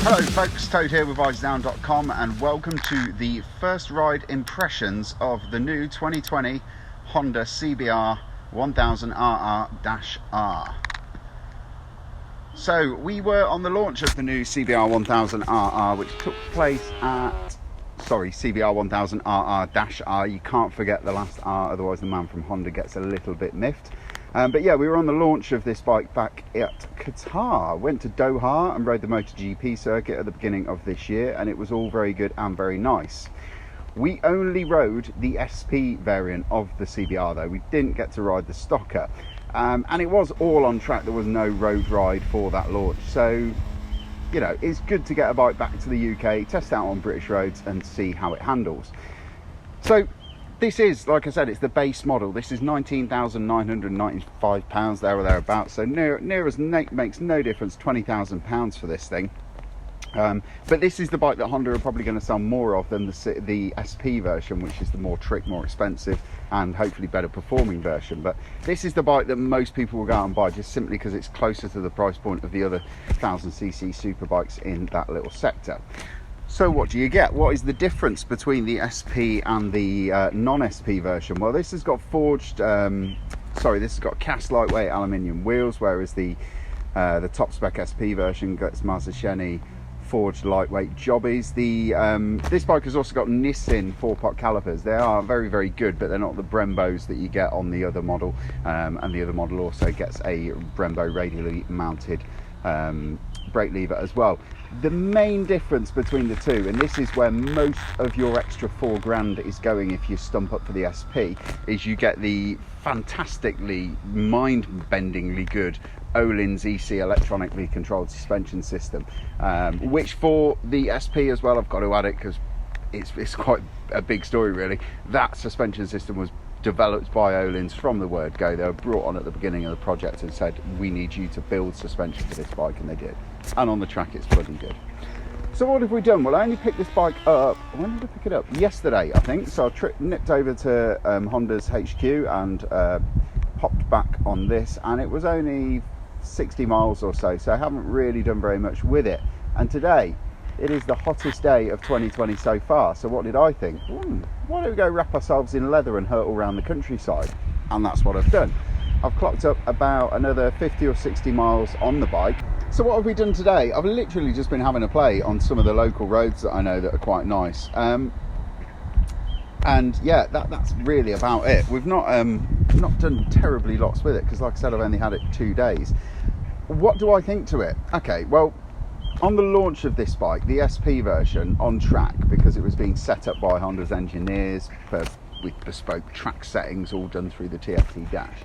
Hello folks, Toad here with Visordown.com and welcome to the first ride impressions of the new 2020 Honda CBR1000RR-R. So we were on the launch of the new CBR1000RR, which took place at, CBR1000RR-R. You can't forget the last R, otherwise the man from Honda gets a little bit miffed. But yeah, we were on the launch of this bike back at Qatar. Went to Doha and rode the MotoGP circuit at the beginning of this year, and it was all very good and very nice. We only rode the SP variant of the CBR though. We didn't get to ride the stocker. And it was all on track. There was no road ride for that launch. So, you know, it's good to get a bike back to the UK, test out on British roads and see how it handles. So, this is, like I said, it's the base model. This is £19,995 there or thereabouts. So near as makes no difference, £20,000 for this thing. But this is the bike that Honda are probably going to sell more of than the SP version, which is the more trick, more expensive and hopefully better performing version. But this is the bike that most people will go out and buy just simply because it's closer to the price point of the other 1000cc super bikes in that little sector. So what do you get? What is the difference between the SP and the non-SP version? Well, this has got forged, this has got cast lightweight aluminium wheels, whereas the top spec SP version gets Mazda forged lightweight jobbies. This bike has also got Nissin 4-pot calipers. They are very, very good, but they're not the Brembos that you get on the other model. And the other model also gets a Brembo radially mounted brake lever as well. The main difference between the two, and this is where most of your extra £4,000 is going if you stump up for the SP, is you get the fantastically mind-bendingly good Öhlins EC electronically controlled suspension system, which for the SP as well, I've got to add it because it's quite a big story really. That suspension system was developed by Öhlins from the word go. They were brought on at the beginning of the project and said, we need you to build suspension for this bike, and they did. And on the track it's bloody good. So what have we done? Well, I only picked this bike up, when did I pick it up? Yesterday, I think. So I nipped over to Honda's HQ and hopped back on this, and it was only 60 miles or so, so I haven't really done very much with it. And today, it is the hottest day of 2020 so far. So what did I think? Why don't we go wrap ourselves in leather and hurtle around the countryside? And that's what I've done. I've clocked up about another 50 or 60 miles on the bike. So what have we done today? I've literally just been having a play on some of the local roads that I know that are quite nice. And yeah, that's really about it. We've not done terribly lots with it because, like I said, I've only had it 2 days. What do I think to it? Okay, well, on the launch of this bike, the SP version on track, because it was being set up by Honda's engineers with bespoke track settings all done through the TFT dash,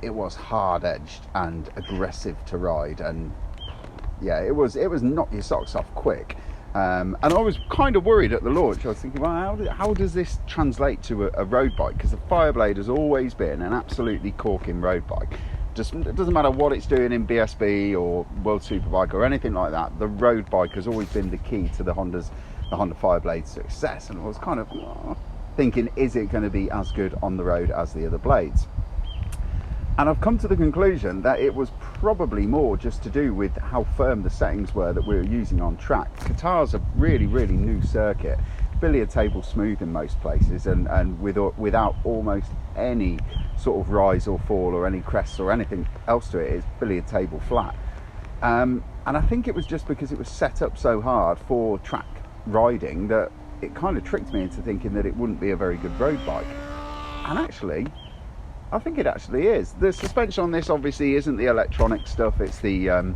it was hard-edged and aggressive to ride, and yeah, it was knock your socks off quick. And I was kind of worried at the launch. I was thinking, well, how does this translate to a road bike? Because the Fireblade has always been an absolutely corking road bike. It doesn't matter what it's doing in BSB or World Superbike or anything like that. The road bike has always been the key to the Honda Fireblade's success. And I was kind of thinking, is it going to be as good on the road as the other blades? And I've come to the conclusion that it was probably more just to do with how firm the settings were that we were using on track. Qatar's a really, really new circuit. Billiard table smooth in most places, and without almost any sort of rise or fall or any crests or anything else to it. It's billiard table flat. And I think it was just because it was set up so hard for track riding that it kind of tricked me into thinking that it wouldn't be a very good road bike. And actually, I think it actually is. The suspension on this obviously isn't the electronic stuff. It's the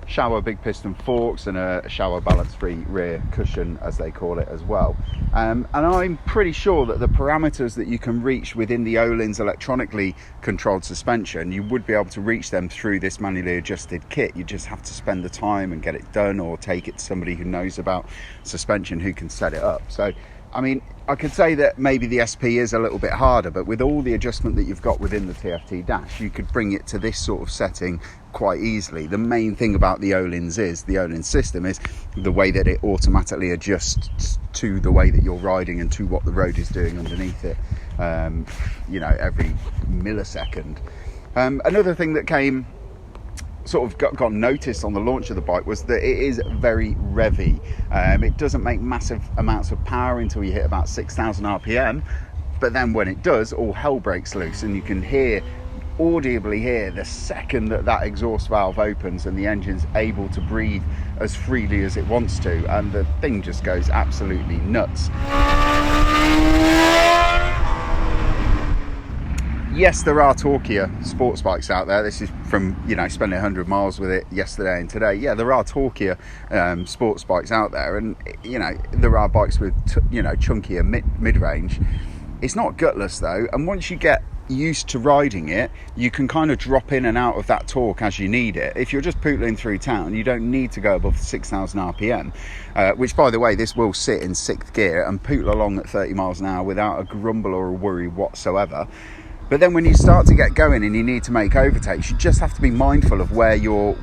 shower big piston forks and a shower balance free rear cushion, as they call it, as well. And I'm pretty sure that the parameters that you can reach within the Öhlins electronically controlled suspension, you would be able to reach them through this manually adjusted kit. You just have to spend the time and get it done, or take it to somebody who knows about suspension who can set it up. So I mean, I could say that maybe the SP is a little bit harder, but with all the adjustment that you've got within the TFT dash, you could bring it to this sort of setting quite easily. The main thing about the Öhlins system is the way that it automatically adjusts to the way that you're riding and to what the road is doing underneath it, you know, every millisecond. Another thing that came sort of got noticed on the launch of the bike was that it is very revvy. It doesn't make massive amounts of power until you hit about 6,000 RPM, but then when it does, all hell breaks loose, and you can audibly hear the second that exhaust valve opens and the engine's able to breathe as freely as it wants to, and the thing just goes absolutely nuts. Yes, there are torquier sports bikes out there. This is from, spending 100 miles with it yesterday and today. Yeah, there are torquier sports bikes out there, and there are bikes with chunkier mid-range. It's not gutless though, and once you get used to riding it, you can kind of drop in and out of that torque as you need it. If you're just pootling through town, you don't need to go above 6,000 RPM, which, by the way, this will sit in 6th gear and pootle along at 30 miles an hour without a grumble or a worry whatsoever. But then when you start to get going and you need to make overtakes, you just have to be mindful of where you're,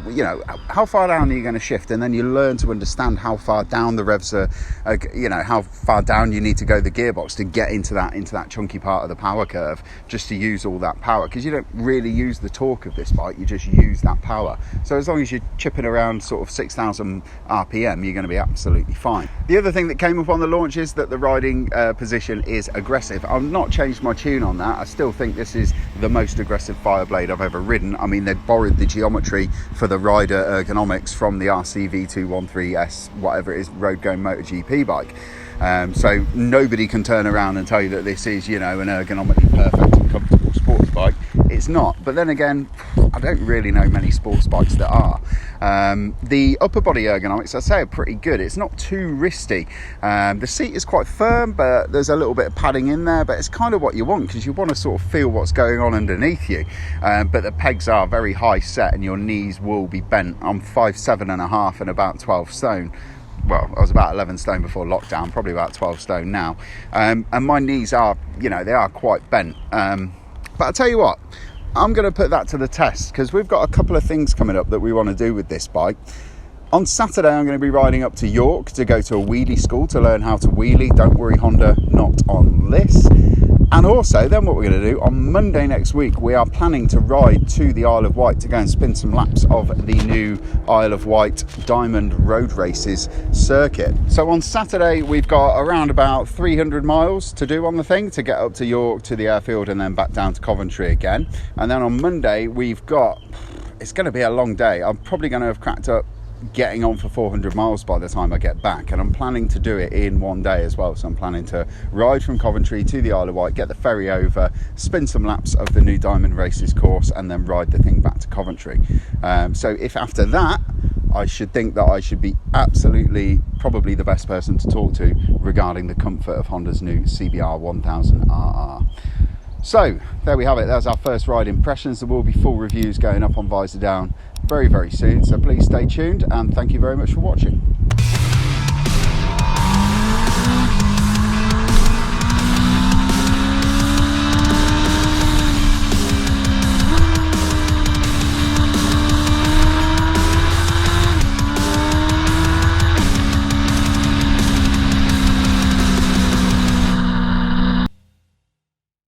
how far down are you going to shift, and then you learn to understand how far down the revs are, how far down you need to go the gearbox to get into that chunky part of the power curve, just to use all that power, because you don't really use the torque of this bike, you just use that power. So as long as you're chipping around sort of 6,000 RPM, you're going to be absolutely fine. The other thing that came up on the launch is that the riding position is aggressive. I've not changed my tune on that. I still think this is the most aggressive Fireblade I've ever ridden. I mean, they borrowed the geometry for the rider Ergonomics from the RCV213S, whatever it is, road going MotoGP bike. So nobody can turn around and tell you that this is, an ergonomically perfect and comfortable sports bike. It's not. But then again, I don't really know many sports bikes that are. The upper body ergonomics, I say, are pretty good. It's not too wristy. The seat is quite firm, but there's a little bit of padding in there, but it's kind of what you want, because you want to sort of feel what's going on underneath you. But the pegs are very high set and your knees will be bent. I'm 5'7.5" and about 12 stone. Well, I was about 11 stone before lockdown, probably about 12 stone now. And my knees are, they are quite bent. But I'll tell you what, I'm going to put that to the test, because we've got a couple of things coming up that we want to do with this bike. On Saturday, I'm going to be riding up to York to go to a wheelie school to learn how to wheelie. Don't worry, Honda, not on this. And also, then what we're going to do, on Monday next week, we are planning to ride to the Isle of Wight to go and spin some laps of the new Isle of Wight Diamond Road Races circuit. So on Saturday, we've got around about 300 miles to do on the thing to get up to York, to the airfield, and then back down to Coventry again. And then on Monday, it's going to be a long day. I'm probably going to have cracked up getting on for 400 miles by the time I get back, and I'm planning to do it in one day as well. So I'm planning to ride from Coventry to the Isle of Wight, get the ferry over, spin some laps of the new Diamond Races course, and then ride the thing back to Coventry. So if after that, I should think that I should be absolutely probably the best person to talk to regarding the comfort of Honda's new CBR1000RR. So there we have it. That's our first ride impressions. There will be full reviews going up on Visordown very, very soon, so please stay tuned, and thank you very much for watching.